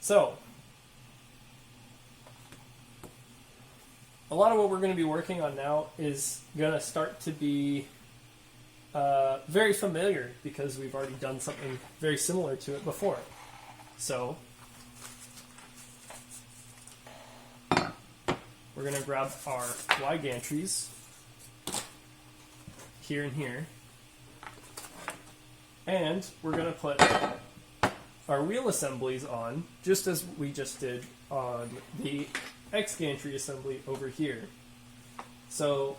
So, a lot of what we're going to be working on now is going to start to be very familiar because we've already done something very similar to it before. So, we're going to grab our Y-gantries here and here, and we're going to put our wheel assemblies on, just as we just did on the X-gantry assembly over here. So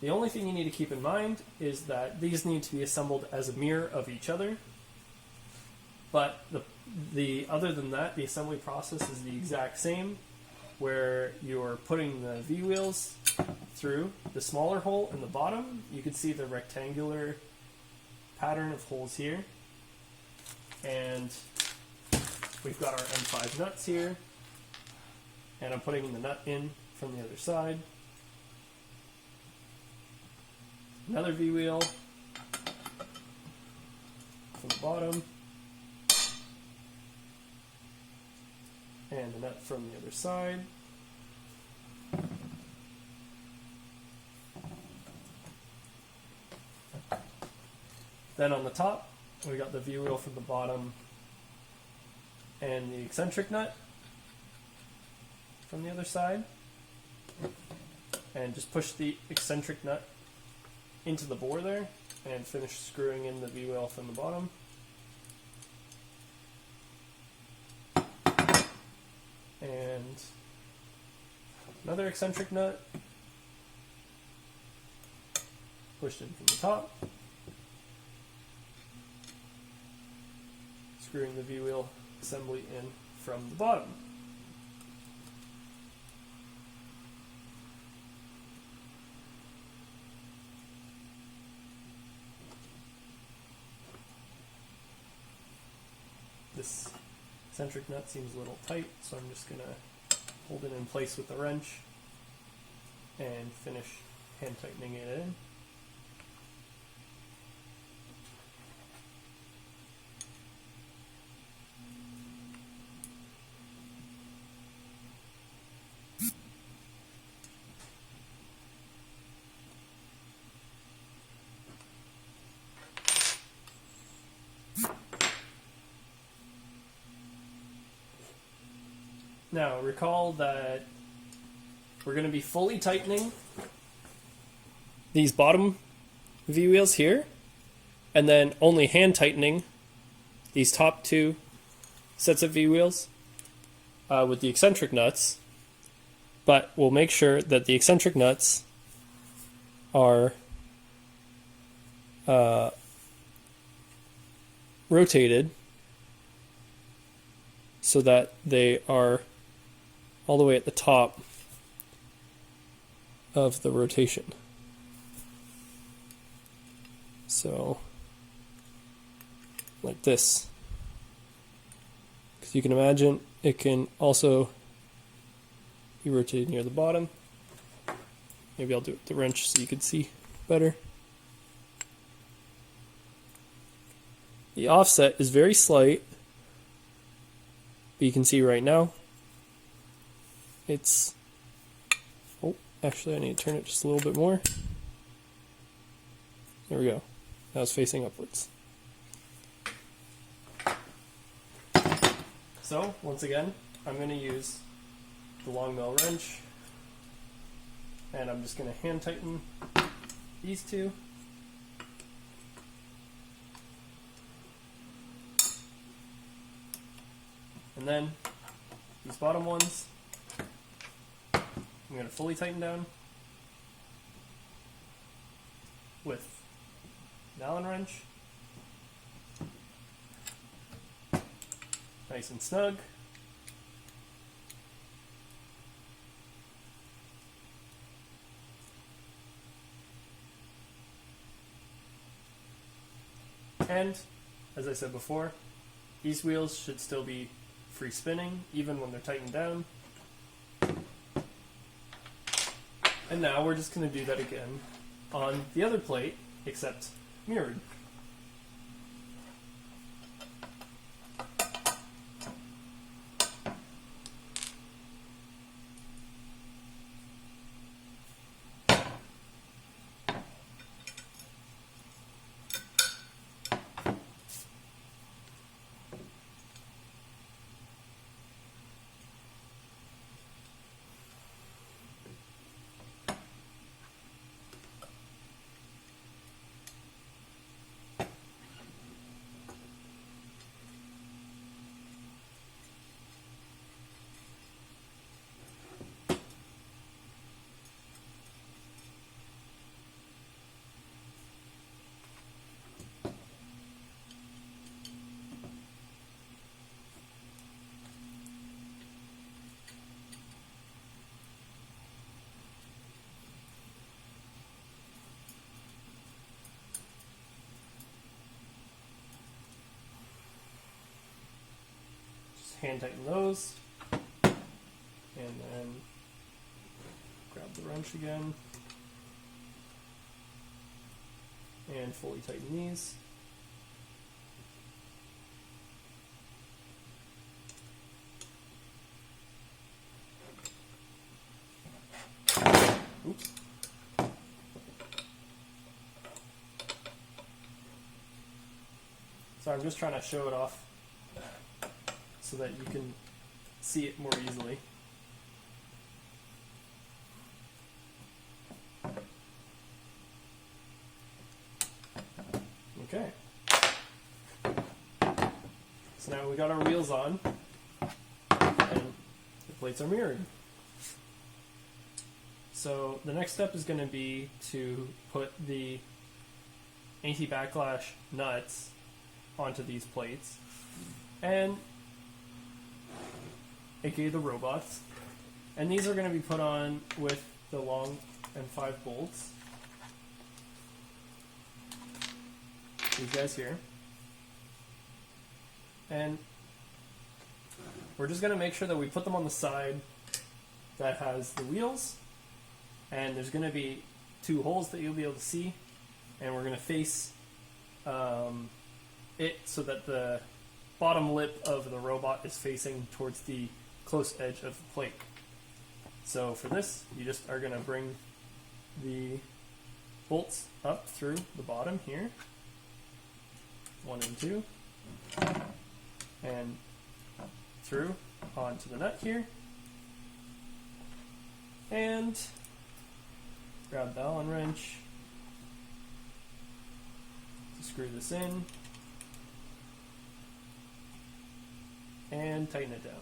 the only thing you need to keep in mind is that these need to be assembled as a mirror of each other, but the other than that, the assembly process is the exact same, where you're putting the V-wheels through the smaller hole in the bottom. You can see the rectangular pattern of holes here, and we've got our M5 nuts here, and I'm putting the nut in from the other side. Another V-wheel from the bottom, and a nut from the other side. Then on the top, we got the V-wheel from the bottom and the eccentric nut from the other side. And just push the eccentric nut into the bore there and finish screwing in the V-wheel from the bottom. And another eccentric nut pushed in from the top, screwing the V-wheel assembly in from the bottom. This eccentric nut seems a little tight, so I'm just going to hold it in place with the wrench and finish hand tightening it in. Now, recall that we're going to be fully tightening these bottom V-wheels here, and then only hand tightening these top two sets of V-wheels with the eccentric nuts, but we'll make sure that the eccentric nuts are rotated so that they are all the way at the top of the rotation. So, like this. Because you can imagine it can also be rotated near the bottom. Maybe I'll do it with the wrench so you can see better. The offset is very slight, but you can see right now it's, oh, actually I need to turn it just a little bit more. There we go. Now it's facing upwards. So, once again, I'm going to use the LongMill wrench, and I'm just going to hand tighten these two. And then these bottom ones, I'm going to fully tighten down with an Allen wrench. Nice and snug. And, as I said before, these wheels should still be free spinning, even when they're tightened down. And now we're just going to do that again on the other plate, except mirrored. hand tighten those, and then grab the wrench again, and fully tighten these. Oops. So I'm just trying to show it off so that you can see it more easily. Okay. So now we got our wheels on and the plates are mirrored. So the next step is going to be to put the anti-backlash nuts onto these plates, and aka the robots. And these are going to be put on with the long M5 bolts. These guys here. And we're just going to make sure that we put them on the side that has the wheels. And there's going to be 2 holes that you'll be able to see. And we're going to face it so that the bottom lip of the robot is facing towards the close edge of the plate. So for this, you just are going to bring the bolts up through the bottom here. 1 and 2. And through onto the nut here. And grab the Allen wrench to screw this in and tighten it down.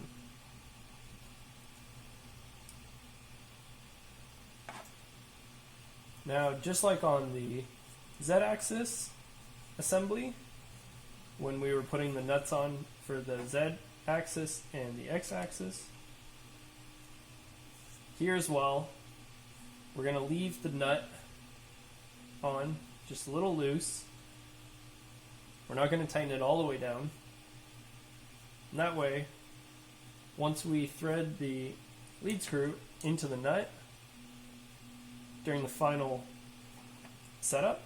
Now, just like on the Z-axis assembly, when we were putting the nuts on for the Z-axis and the X-axis, here as well, we're going to leave the nut on just a little loose. We're not going to tighten it all the way down. And that way, once we thread the lead screw into the nut during the final setup,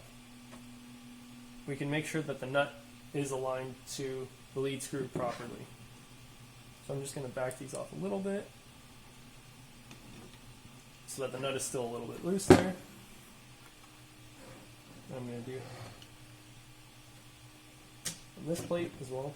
we can make sure that the nut is aligned to the lead screw properly. So I'm just going to back these off a little bit so that the nut is still a little bit loose there. I'm going to do on this plate as well.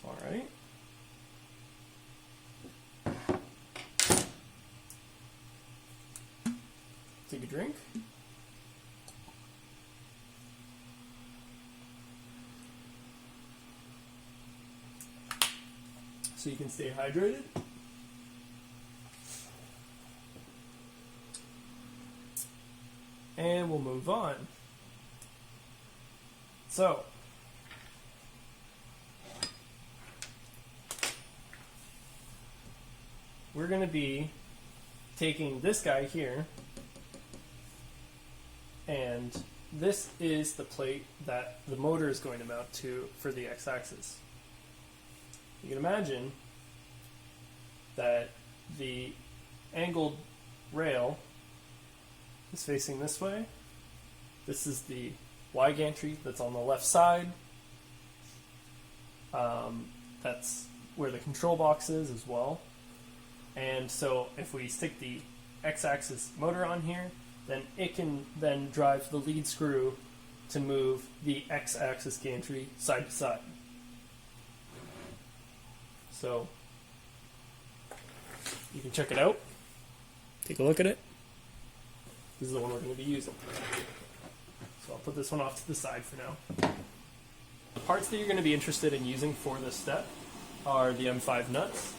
All right. Take a drink. So you can stay hydrated. And we'll move on. So, we're going to be taking this guy here, and this is the plate that the motor is going to mount to for the x-axis. You can imagine that the angled rail is facing this way. This is the Y-gantry that's on the left side. That's where the control box is as well. And so if we stick the x-axis motor on here, then it can then drive the lead screw to move the x-axis gantry side to side. you can check it out. Take a look at it. This is the one we're going to be using. So I'll put this one off to the side for now. The parts that you're going to be interested in using for this step are the M5 nuts.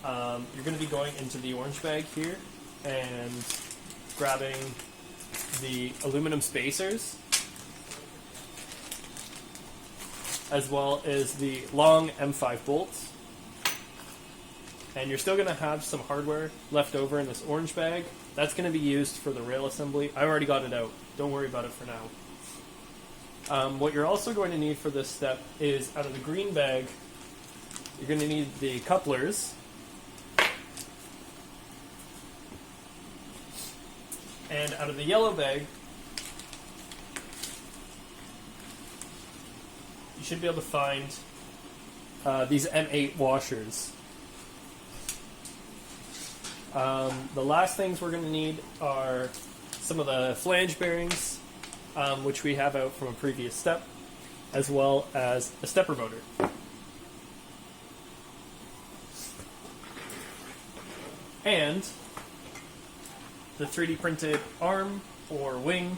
You're going to be going into the orange bag here and grabbing the aluminum spacers, as well as the long M5 bolts. And you're still going to have some hardware left over in this orange bag. That's going to be used for the rail assembly. I already got it out. Don't worry about it for now. What you're also going to need for this step is, out of the green bag, you're going to need the couplers. And out of the yellow bag, you should be able to find these M8 washers. The last things we're going to need are some of the flange bearings, which we have out from a previous step, as well as a stepper motor. And the 3D printed arm or wing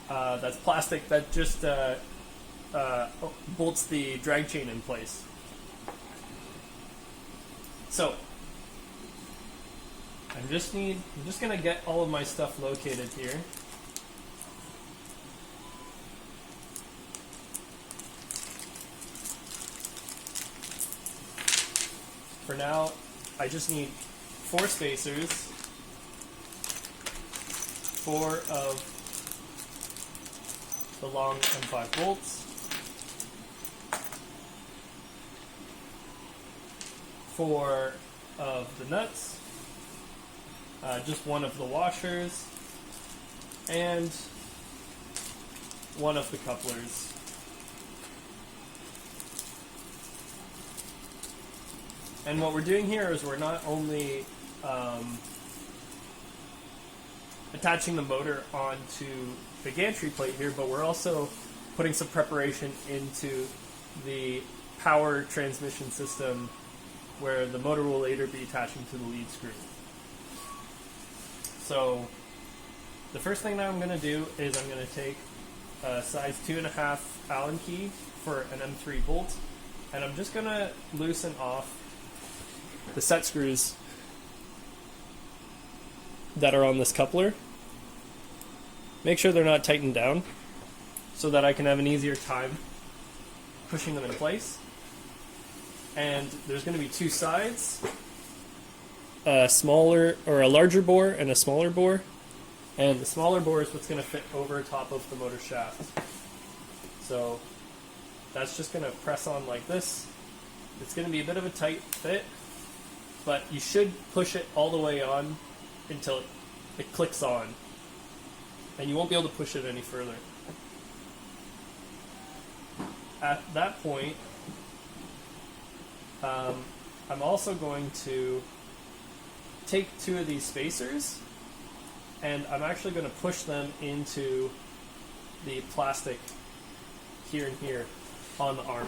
that's plastic that just bolts the drag chain in place. So I'm just going to get all of my stuff located here. For now, I just need 4 spacers, 4 of the long M5 bolts, 4 of the nuts, just 1 of the washers, and 1 of the couplers. And what we're doing here is we're not only attaching the motor onto the gantry plate here, but we're also putting some preparation into the power transmission system where the motor will later be attaching to the lead screw. So the first thing that I'm going to do is I'm going to take a size 2.5 Allen key for an M3 bolt, and I'm just going to loosen off the set screws that are on this coupler. Make sure they're not tightened down so that I can have an easier time pushing them in place. And there's going to be 2 sides, a smaller or a larger bore and a smaller bore. And the smaller bore is what's going to fit over top of the motor shaft. So that's just going to press on like this. It's going to be a bit of a tight fit, but you should push it all the way on until it clicks on. And you won't be able to push it any further. At that point, I'm also going to take 2 of these spacers, and I'm actually going to push them into the plastic here and here on the arm.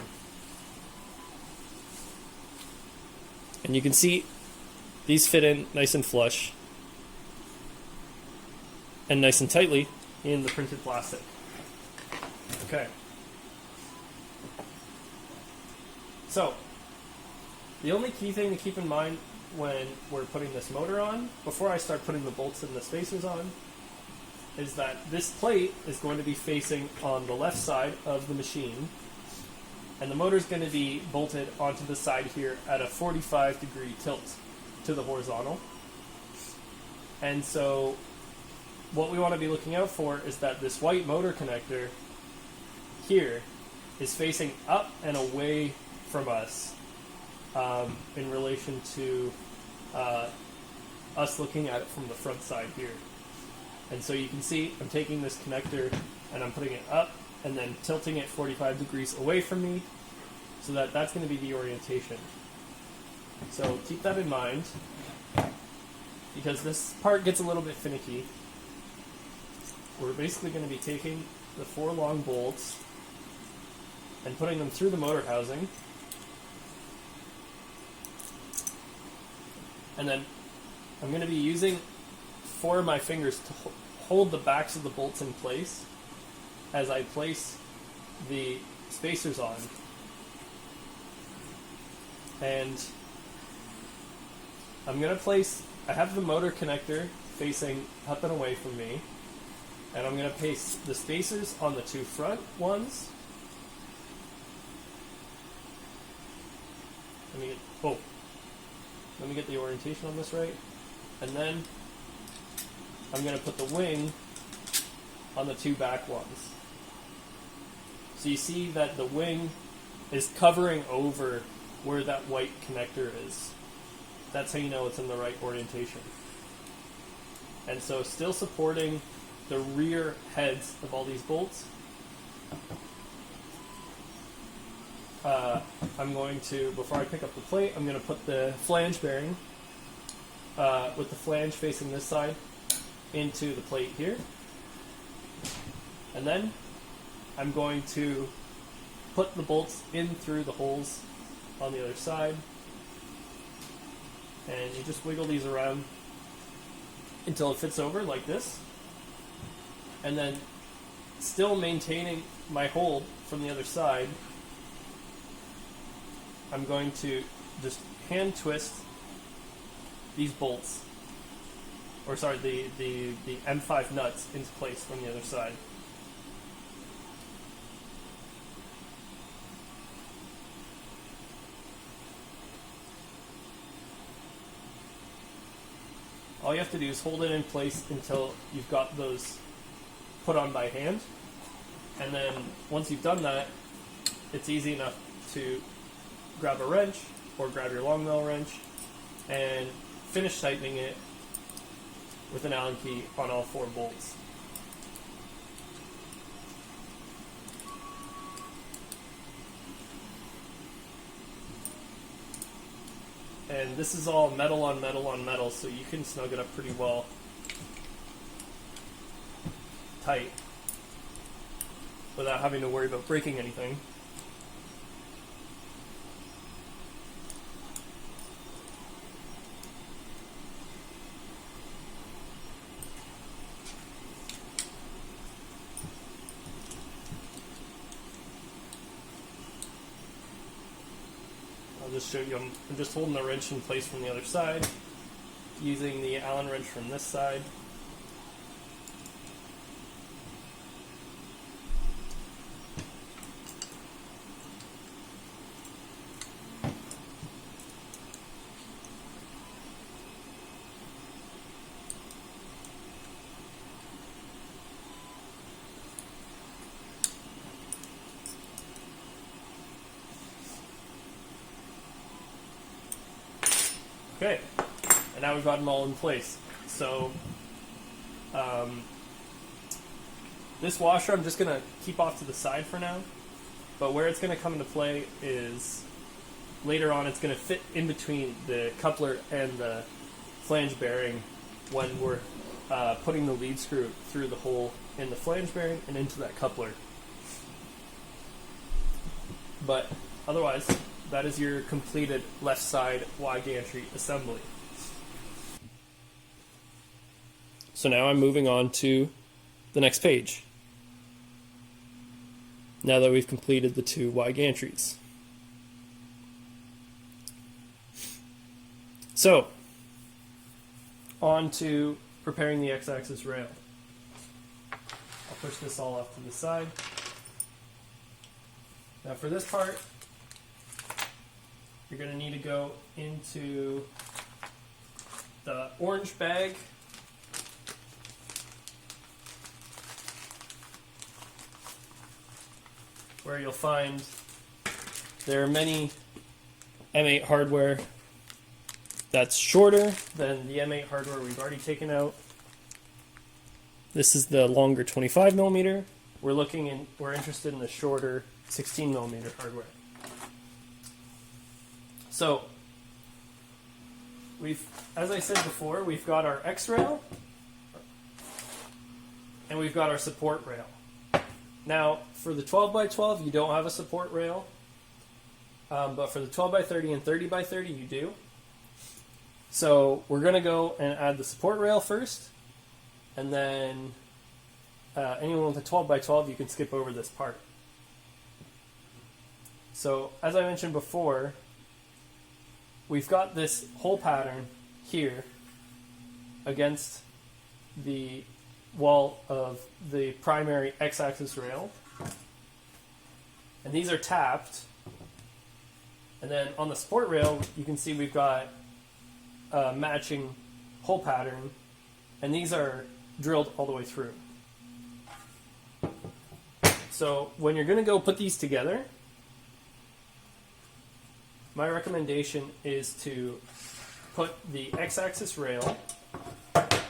And you can see these fit in nice and flush and nice and tightly in the printed plastic. Okay. So, the only key thing to keep in mind when we're putting this motor on, before I start putting the bolts and the spacers on, is that this plate is going to be facing on the left side of the machine, and the motor is going to be bolted onto the side here at a 45-degree tilt to the horizontal. And so what we want to be looking out for is that this white motor connector here is facing up and away from us in relation to us looking at it from the front side here. And so you can see I'm taking this connector and I'm putting it up and then tilting it 45 degrees away from me, so that that's going to be the orientation. So keep that in mind, because this part gets a little bit finicky. We're basically going to be taking the 4 long bolts and putting them through the motor housing, And then I'm going to be using 4 of my fingers to hold the backs of the bolts in place as I place the spacers on. And I'm going to place, I have the motor connector facing up and away from me, and I'm going to place the spacers on the 2 front ones. Let me get the orientation on this right. And then I'm going to put the wing on the 2 back ones. So you see that the wing is covering over where that white connector is. That's how you know it's in the right orientation. And so still supporting the rear heads of all these bolts, I'm going to, before I pick up the plate, I'm going to put the flange bearing with the flange facing this side into the plate here. And then I'm going to put the bolts in through the holes on the other side. And you just wiggle these around until it fits over like this. And then, still maintaining my hold from the other side, I'm going to just hand twist these bolts, or sorry, the M5 nuts into place from the other side. All you have to do is hold it in place until you've got those put on by hand. And then once you've done that, it's easy enough to grab a wrench or grab your LongMill wrench and finish tightening it with an Allen key on all 4 bolts. And this is all metal on metal on metal, so you can snug it up pretty well tight without having to worry about breaking anything. I'll just show you, I'm just holding the wrench in place from the other side, using the Allen wrench from this side. Okay, and now we've got them all in place. So this washer I'm just going to keep off to the side for now, but where it's going to come into play is later on. It's going to fit in between the coupler and the flange bearing when we're putting the lead screw through the hole in the flange bearing and into that coupler. But otherwise, that is your completed left side Y-gantry assembly. So now I'm moving on to the next page, now that we've completed the 2 Y-gantries. So, on to preparing the X-axis rail. I'll push this all off to the side. Now for this part, you're going to need to go into the orange bag where you'll find there are many M8 hardware that's shorter than the M8 hardware we've already taken out. This is the longer 25mm. We're interested in the shorter 16mm hardware. So, as I said before, we've got our X rail and we've got our support rail. Now, for the 12x12, you don't have a support rail, but for the 12x30 and 30x30, you do. So we're going to go and add the support rail first, and then anyone with a 12 by 12, you can skip over this part. So as I mentioned before, we've got this hole pattern here against the wall of the primary x-axis rail, and these are tapped. And then on the support rail, you can see we've got a matching hole pattern, and these are drilled all the way through. So when you're going to go put these together, my recommendation is to put the x-axis rail,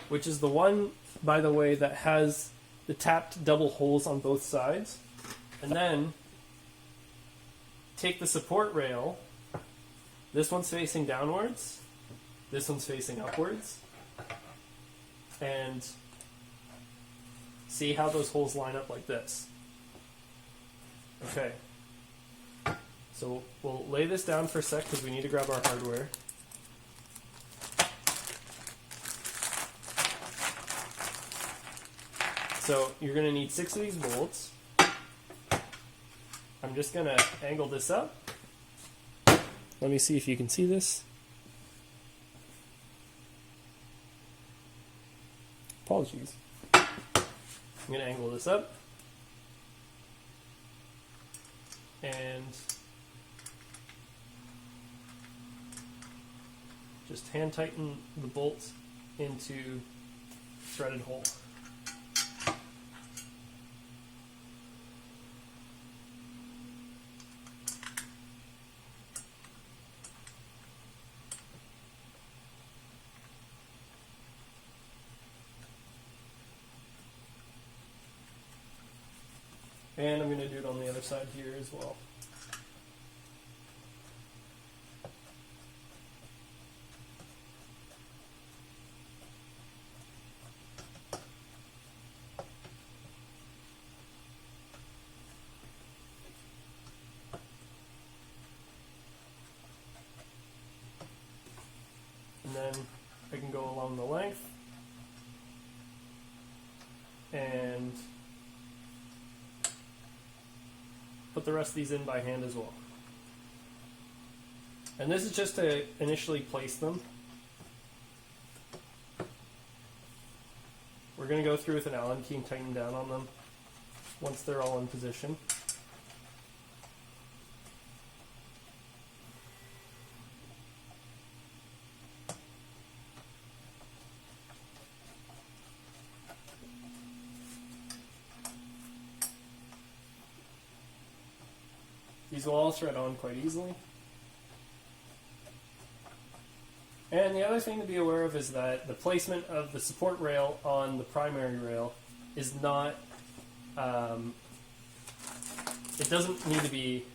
which is the one, by the way, that has the tapped double holes on both sides, and then take the support rail. This one's facing downwards, this one's facing upwards, and see how those holes line up like this. Okay, so we'll lay this down for a sec because we need to grab our hardware. So you're going to need 6 of these bolts. I'm just going to angle this up. Let me see if you can see this. Apologies. I'm going to angle this up. And just hand tighten the bolt into threaded hole. And I'm going to do it on the other side here as well. And then I can go along the length and put the rest of these in by hand as well. And this is just to initially place them. We're going to go through with an Allen key and tighten down on them once they're all in position. These will all thread on quite easily. And the other thing to be aware of is that the placement of the support rail on the primary rail is not, it doesn't need to be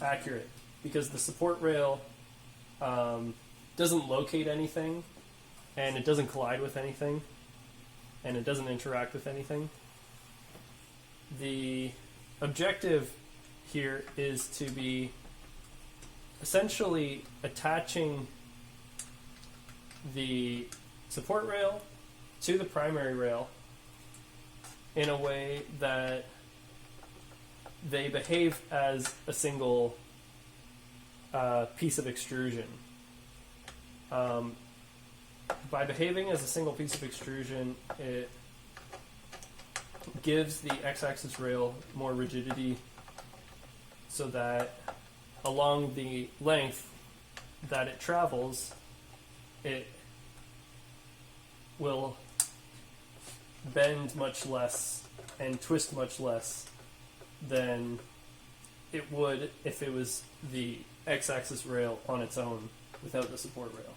accurate, because the support rail doesn't locate anything, and it doesn't collide with anything, and it doesn't interact with anything. The objective here is to be essentially attaching the support rail to the primary rail in a way that they behave as a single piece of extrusion. By behaving as a single piece of extrusion, it gives the x-axis rail more rigidity, so that along the length that it travels, it will bend much less and twist much less than it would if it was the x-axis rail on its own without the support rail.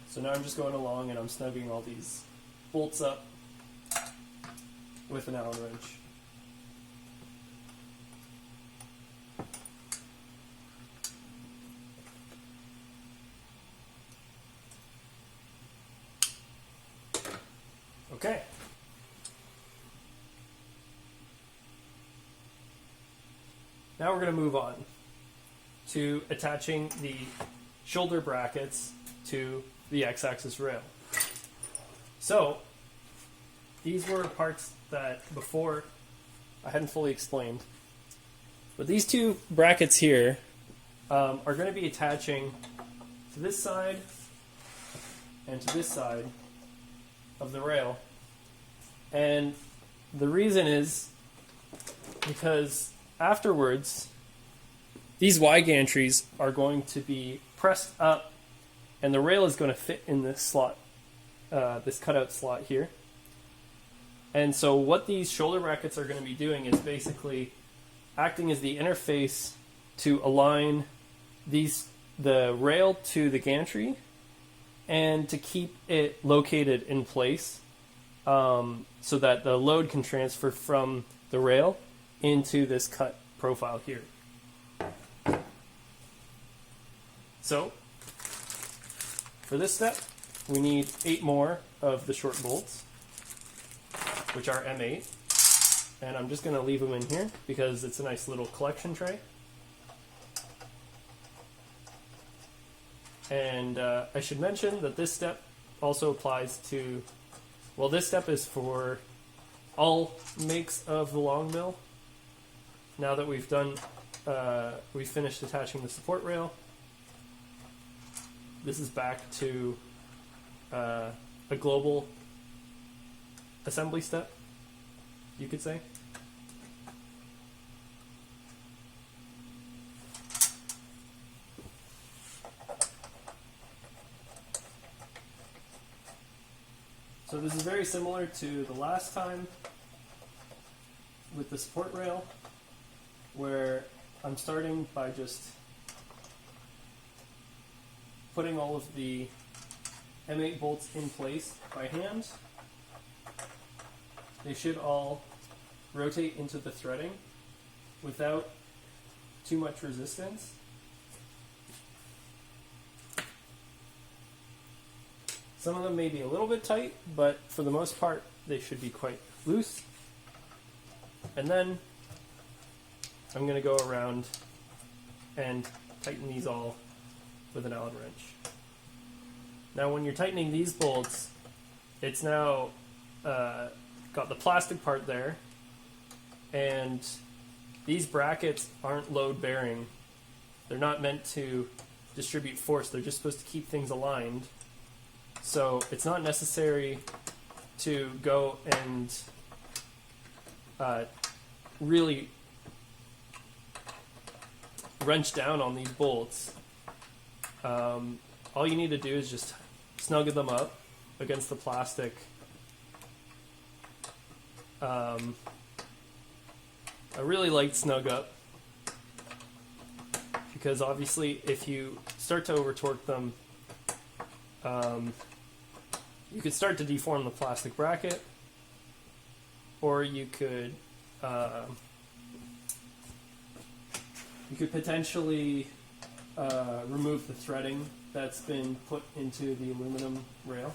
So now I'm just going along and I'm snugging all these bolts up with an Allen wrench. Okay. now we're going to move on to attaching the shoulder brackets to the x-axis rail. So these were parts that before I hadn't fully explained. But these two brackets here are going to be attaching to this side and to this side of the rail. And the reason is because afterwards, these Y-gantries are going to be pressed up and the rail is going to fit in this slot, this cutout slot here. And so what these shoulder brackets are going to be doing is basically acting as the interface to align the rail to the gantry and to keep it located in place so that the load can transfer from the rail into this cut profile here. So for this step, we need 8 more of the short bolts, which are M8, and I'm just going to leave them in here because it's a nice little collection tray. And I should mention that this step also applies to, well, this step is for all makes of the LongMill. Now that we've done, we've finished attaching the support rail, this is back to a global assembly step, you could say. So this is very similar to the last time with the support rail, where I'm starting by just putting all of the M8 bolts in place by hand. They should all rotate into the threading without too much resistance. Some of them may be a little bit tight, but for the most part, they should be quite loose. And then I'm going to go around and tighten these all with an Allen wrench. Now when you're tightening these bolts, it's now got the plastic part there, and these brackets aren't load bearing. They're not meant to distribute force, they're just supposed to keep things aligned. So it's not necessary to go and really wrench down on these bolts. All you need to do is just snug them up against the plastic. A really light snug up, because obviously if you start to over torque them, you could start to deform the plastic bracket, or you could potentially remove the threading that's been put into the aluminum rail.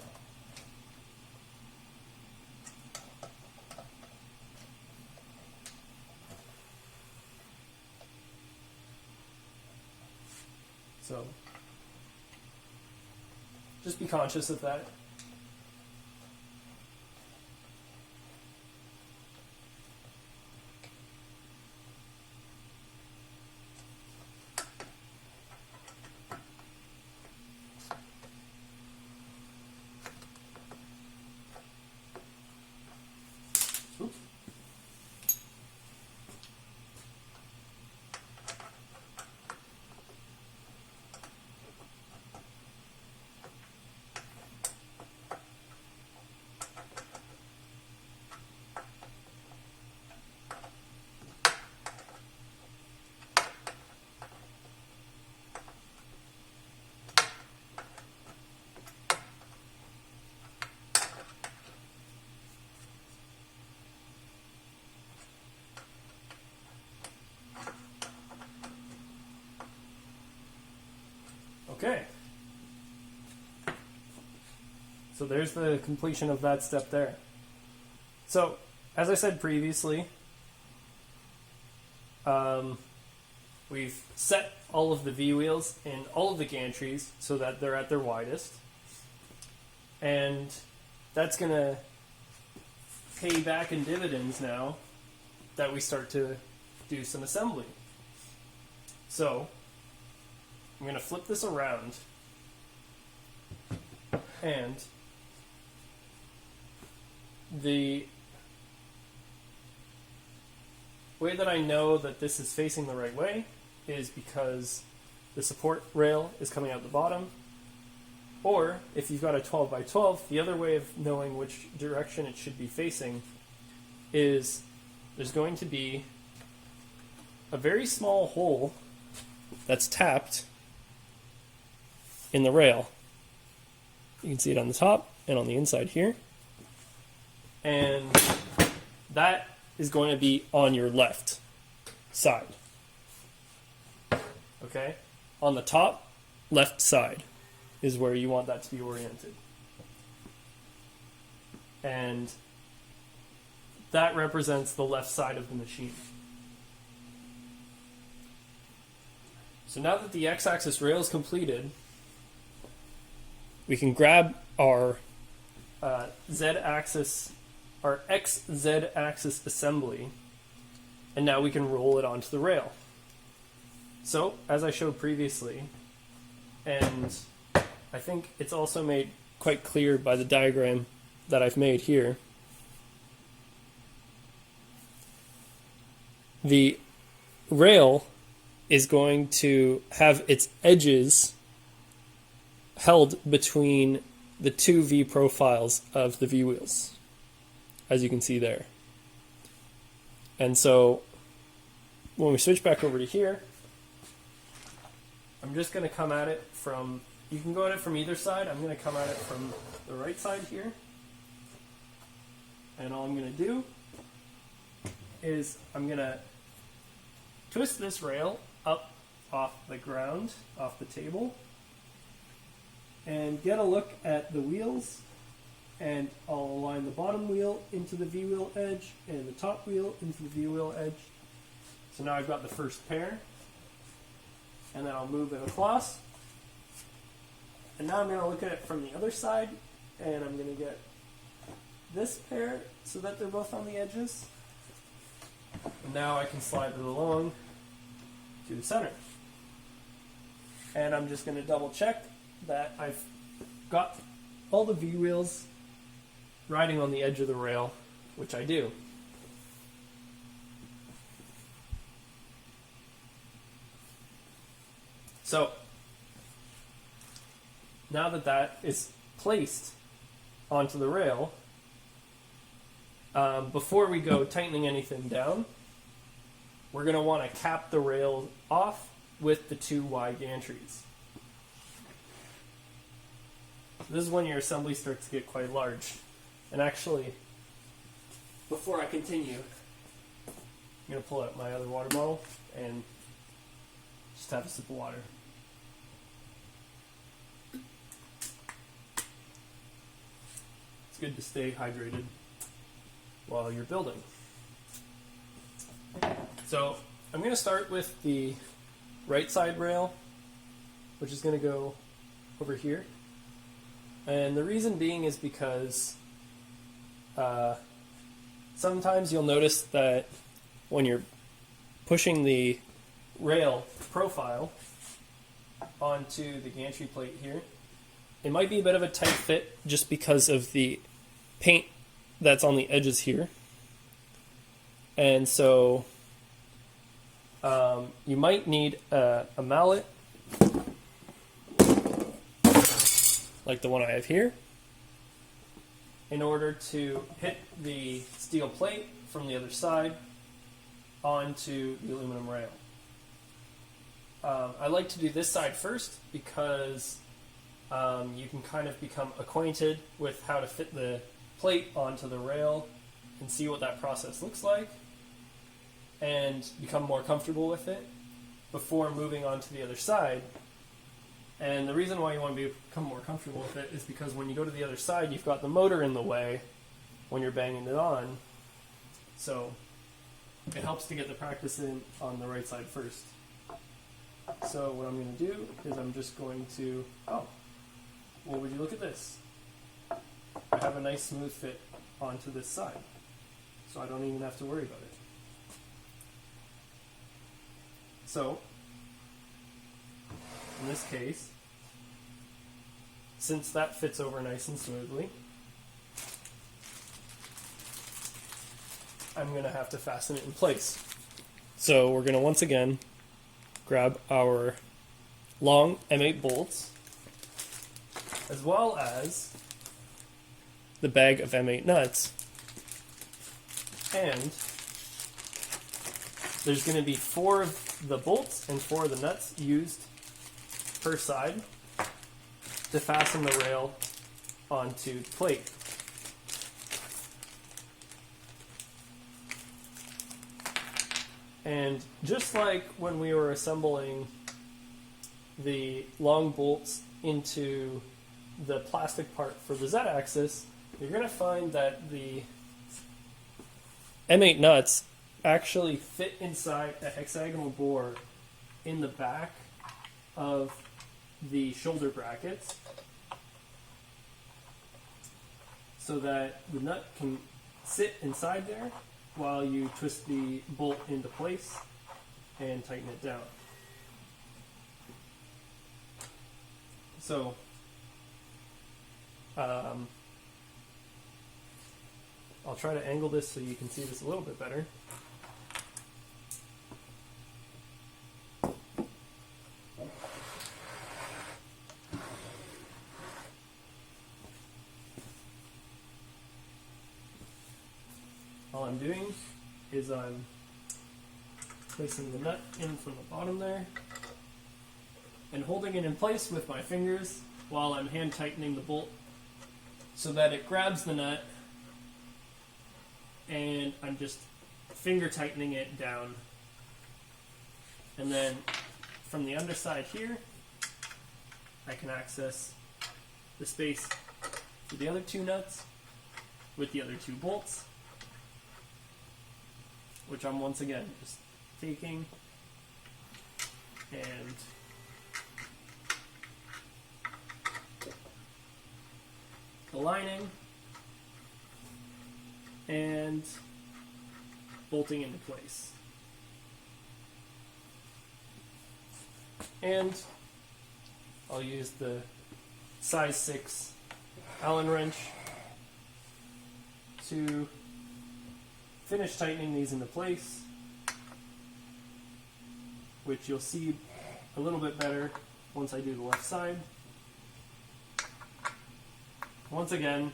So just be conscious of that. Oops. Okay. So there's the completion of that step there. So, as I said previously, we've set all of the V-wheels in all of the gantries so that they're at their widest. And that's going to pay back in dividends now that we start to do some assembly. So I'm going to flip this around, and the way that I know that this is facing the right way is because the support rail is coming out the bottom, or if you've got a 12 by 12, the other way of knowing which direction it should be facing is there's going to be a very small hole that's tapped in the rail. You can see it on the top and on the inside here. And that is going to be on your left side. Okay? On the top left side is where you want that to be oriented. And that represents the left side of the machine. So now that the x-axis rail is completed, we can grab our z-axis, our xz-axis assembly, and now we can roll it onto the rail. So, as I showed previously, and I think it's also made quite clear by the diagram that I've made here, the rail is going to have its edges held between the two V profiles of the V wheels, as you can see there. And so when we switch back over to here, I'm just going to come at it from, you can go at it from either side. I'm going to come at it from the right side here. And all I'm going to do is I'm going to twist this rail up off the ground, off the table, and get a look at the wheels, and I'll align the bottom wheel into the V-wheel edge and the top wheel into the V-wheel edge. So now I've got the first pair, and then I'll move it across. And now I'm going to look at it from the other side, and I'm going to get this pair so that they're both on the edges. And now I can slide it along to the center. And I'm just going to double check that I've got all the V-wheels riding on the edge of the rail, which I do. So, now that that is placed onto the rail, before we go tightening anything down, we're going to want to cap the rail off with the two Y-gantries. This is when your assembly starts to get quite large. And actually, before I continue, I'm going to pull out my other water bottle and just have a sip of water. It's good to stay hydrated while you're building. So I'm going to start with the right side rail, which is going to go over here. And the reason being is because sometimes you'll notice that when you're pushing the rail profile onto the gantry plate here, it might be a bit of a tight fit just because of the paint that's on the edges here. And so you might need a mallet like the one I have here in order to hit the steel plate from the other side onto the aluminum rail. I like to do this side first because you can kind of become acquainted with how to fit the plate onto the rail and see what that process looks like and become more comfortable with it before moving on to the other side. And the reason why you want to become more comfortable with it is because when you go to the other side, you've got the motor in the way when you're banging it on. So it helps to get the practice in on the right side first. So what I'm going to do is I'm just going to, oh, well, would you look at this? I have a nice smooth fit onto this side, so I don't even have to worry about it. So, in this case, since that fits over nice and smoothly, I'm going to have to fasten it in place. So we're going to once again grab our long M8 bolts, as well as the bag of M8 nuts, and there's going to be 4 of the bolts and 4 of the nuts used per side to fasten the rail onto the plate. And just like when we were assembling the long bolts into the plastic part for the Z-axis, you're going to find that the M8 nuts actually fit inside a hexagonal bore in the back of the shoulder brackets, so that the nut can sit inside there while you twist the bolt into place and tighten it down. So, I'll try to angle this so you can see this a little bit better. All I'm doing is I'm placing the nut in from the bottom there and holding it in place with my fingers while I'm hand tightening the bolt so that it grabs the nut, and I'm just finger tightening it down. And then from the underside here, I can access the space for the other 2 nuts with the other 2 bolts, which I'm once again just taking and aligning and bolting into place. And I'll use the size 6 Allen wrench to finish tightening these into place, which you'll see a little bit better once I do the left side. Once again,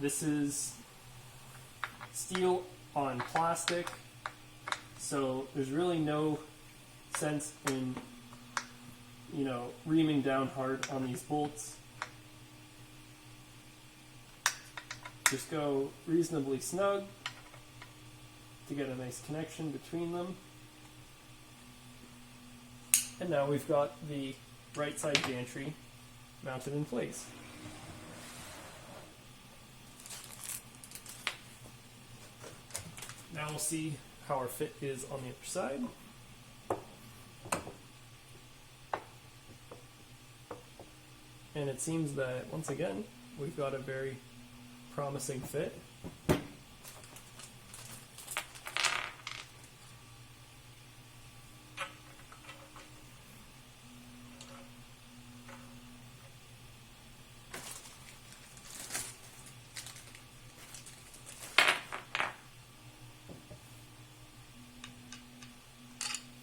this is steel on plastic, so there's really no sense in, reaming down hard on these bolts. Just go reasonably snug to get a nice connection between them. And now we've got the right side gantry mounted in place. Now we'll see how our fit is on the other side. And it seems that, once again, we've got a very promising fit.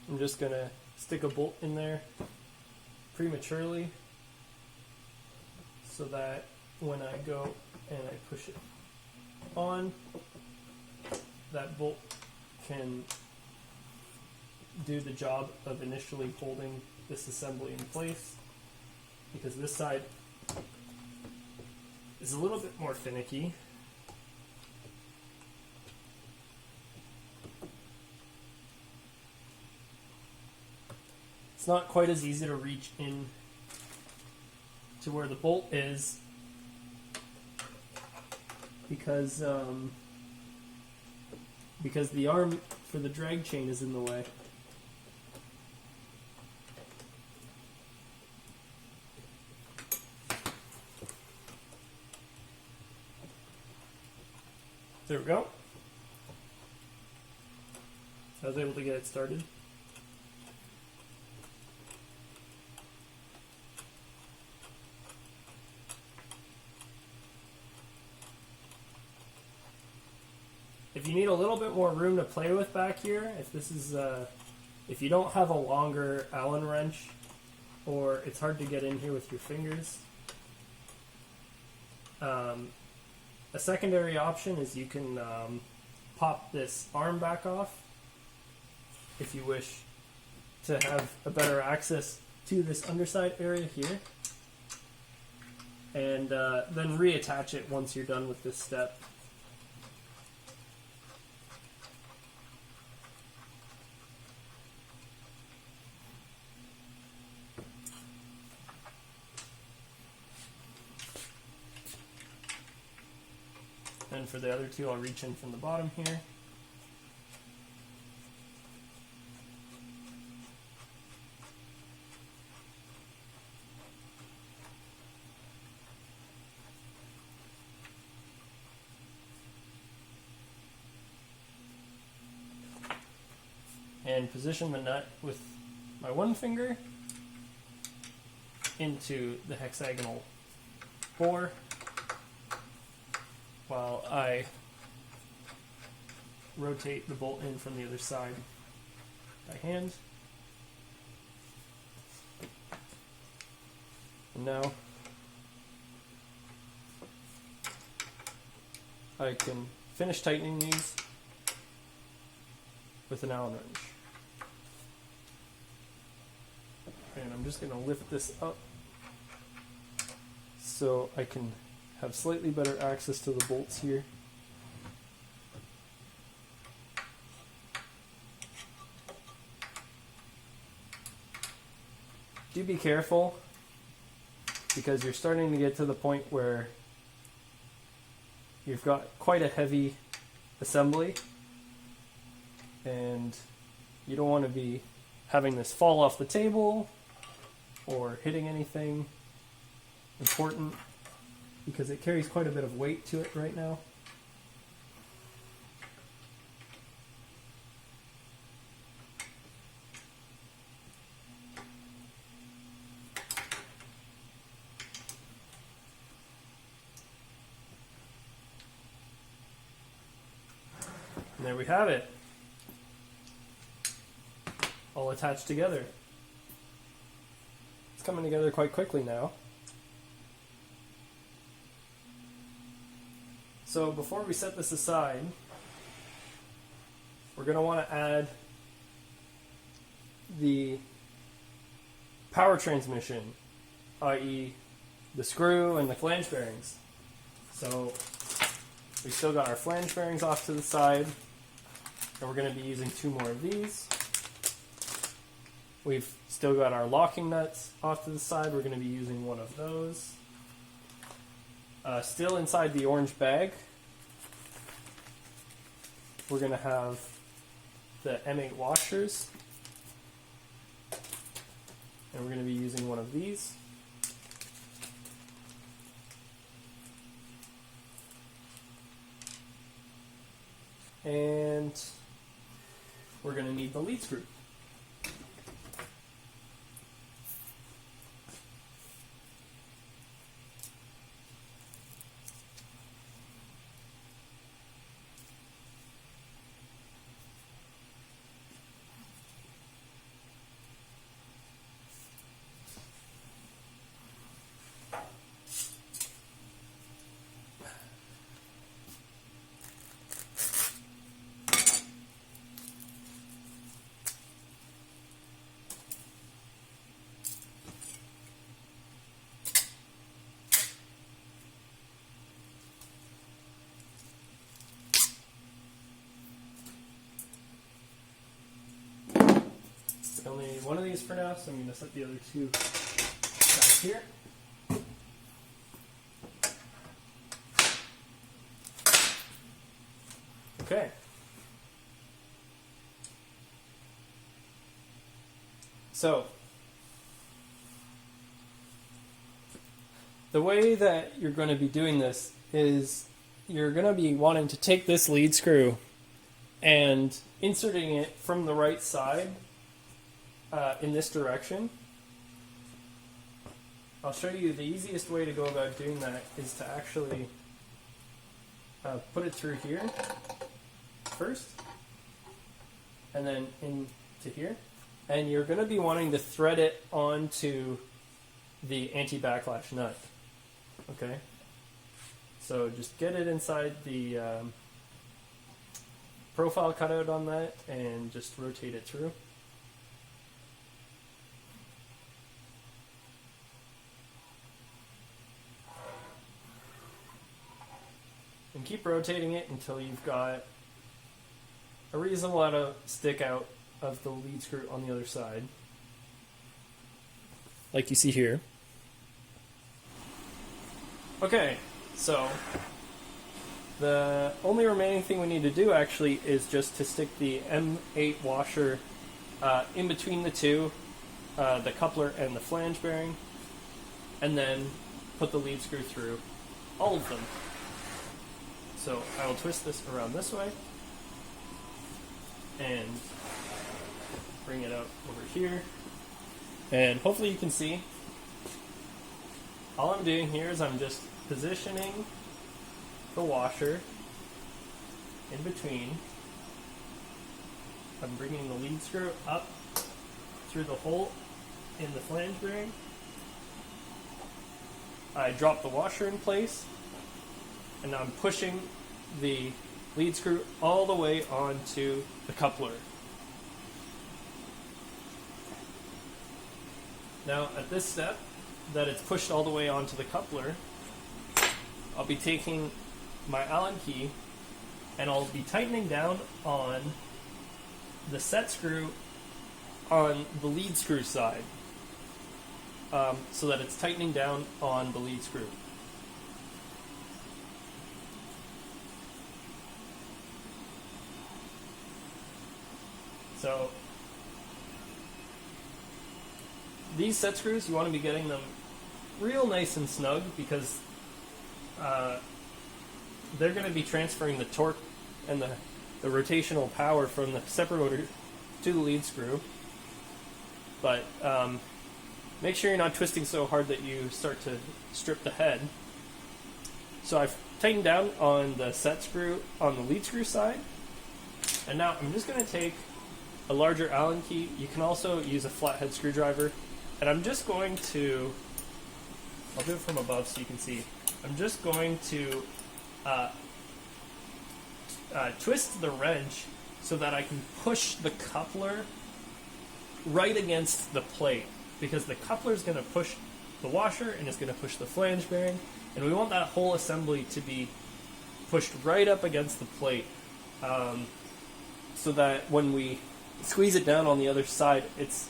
I'm just going to stick a bolt in there prematurely so that when I go and I push it on, that bolt can do the job of initially holding this assembly in place, because this side is a little bit more finicky. It's not quite as easy to reach in to where the bolt is because the arm for the drag chain is in the way. There we go. I was able to get it started. If you need a little bit more room to play with back here, if this is, if you don't have a longer Allen wrench, or it's hard to get in here with your fingers, a secondary option is you can pop this arm back off if you wish to have a better access to this underside area here, and then reattach it once you're done with this step. And for the other two, I'll reach in from the bottom here. And position the nut with my one finger into the hexagonal bore, while I rotate the bolt in from the other side by hand. And now I can finish tightening these with an Allen wrench. And I'm just going to lift this up so I can have slightly better access to the bolts here. Do be careful, because you're starting to get to the point where you've got quite a heavy assembly, and you don't want to be having this fall off the table or hitting anything important, because it carries quite a bit of weight to it right now. And there we have it, all attached together. It's coming together quite quickly now. So before we set this aside, we're going to want to add the power transmission, i.e. the screw and the flange bearings. So we still got our flange bearings off to the side, and we're going to be using 2 more of these. We've still got our locking nuts off to the side. We're going to be using one of those. Still inside the orange bag, we're going to have the M8 washers, and we're going to be using one of these. And we're going to need the lead screw. I only need one of these for now, so I'm going to set the other 2 back here. Okay. So, the way that you're going to be doing this is you're going to be wanting to take this lead screw and inserting it from the right side in this direction. I'll show you the easiest way to go about doing that is to actually put it through here first, and then into here. And you're going to be wanting to thread it onto the anti-backlash nut. Okay? So just get it inside the profile cutout on that and just rotate it through. And keep rotating it until you've got a reasonable amount of stick out of the lead screw on the other side, like you see here. Okay, so the only remaining thing we need to do actually is just to stick the M8 washer in between the two, the coupler and the flange bearing, and then put the lead screw through all of them. So I will twist this around this way and bring it out over here, and hopefully you can see. All I'm doing here is I'm just positioning the washer in between. I'm bringing the lead screw up through the hole in the flange bearing. I drop the washer in place, and now I'm pushing the lead screw all the way onto the coupler. Now at this step, that it's pushed all the way onto the coupler, I'll be taking my Allen key and I'll be tightening down on the set screw on the lead screw side, so that it's tightening down on the lead screw. So these set screws, you want to be getting them real nice and snug, because they're going to be transferring the torque and the rotational power from the separator to the lead screw. But make sure you're not twisting so hard that you start to strip the head. So I've tightened down on the set screw on the lead screw side, and now I'm just going to take a larger Allen key. You can also use a flathead screwdriver, and I'm just going to, I'll do it from above so you can see. I'm just going to twist the wrench so that I can push the coupler right against the plate, because the coupler is going to push the washer and it's going to push the flange bearing, and we want that whole assembly to be pushed right up against the plate, so that when we squeeze it down on the other side, it's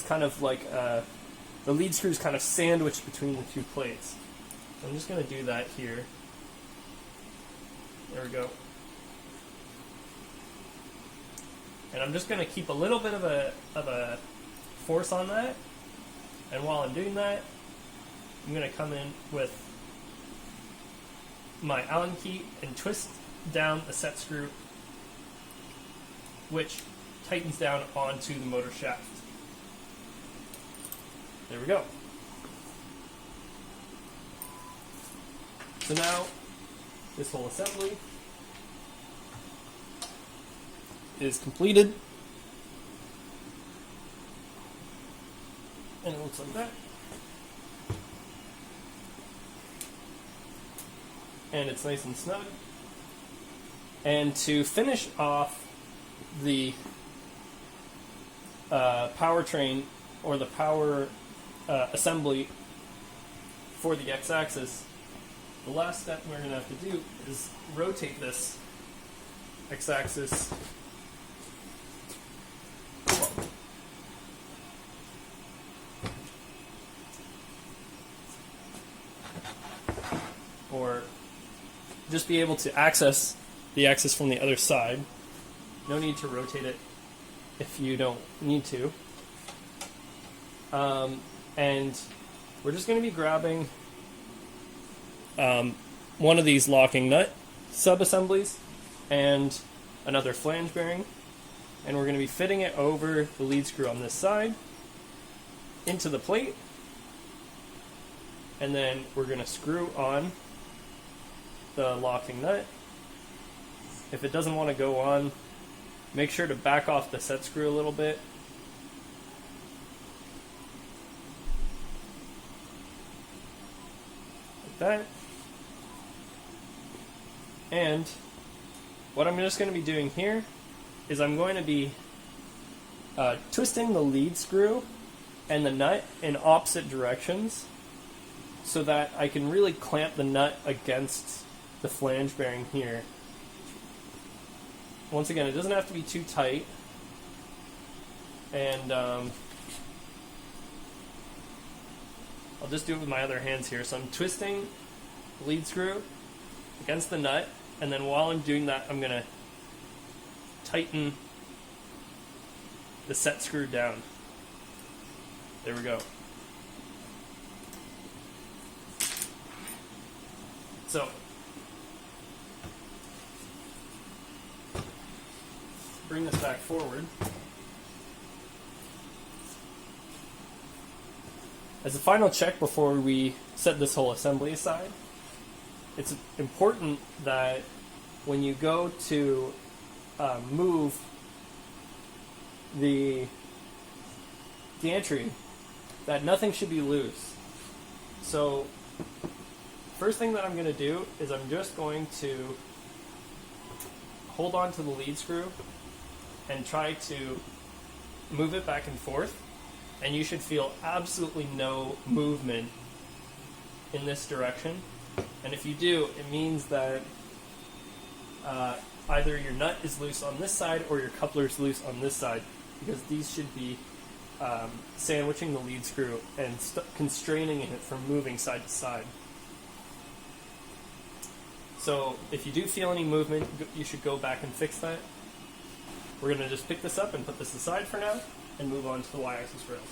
kind of like the lead screw is kind of sandwiched between the two plates. So I'm just going to do that here. There we go. And I'm just going to keep a little bit of a force on that. And while I'm doing that, I'm going to come in with my Allen key and twist down the set screw, which tightens down onto the motor shaft. There we go. So now this whole assembly is completed, and it looks like that. And it's nice and snug. And to finish off the powertrain, or the power assembly for the X-axis, the last step we're going to have to do is rotate this X-axis or just be able to access the axis from the other side. No need to rotate it if you don't need to. And we're just going to be grabbing one of these locking nut sub-assemblies and another flange bearing, and we're going to be fitting it over the lead screw on this side into the plate, and then we're going to screw on the locking nut. If it doesn't want to go on, make sure to back off the set screw a little bit. Like that. And what I'm just going to be doing here is I'm going to be twisting the lead screw and the nut in opposite directions so that I can really clamp the nut against the flange bearing here. Once again, it doesn't have to be too tight, and I'll just do it with my other hands here. So I'm twisting the lead screw against the nut, and then while I'm doing that, I'm going to tighten the set screw down. There we go. So, bring this back forward. As a final check before we set this whole assembly aside, it's important that when you go to move the gantry, that nothing should be loose. So, first thing that I'm going to do is I'm just going to hold on to the lead screw and try to move it back and forth, and you should feel absolutely no movement in this direction. And if you do, it means that either your nut is loose on this side or your coupler is loose on this side, because these should be sandwiching the lead screw and constraining it from moving side to side. So if you do feel any movement, you should go back and fix that. We're going to just pick this up and put this aside for now and move on to the Y-axis rails.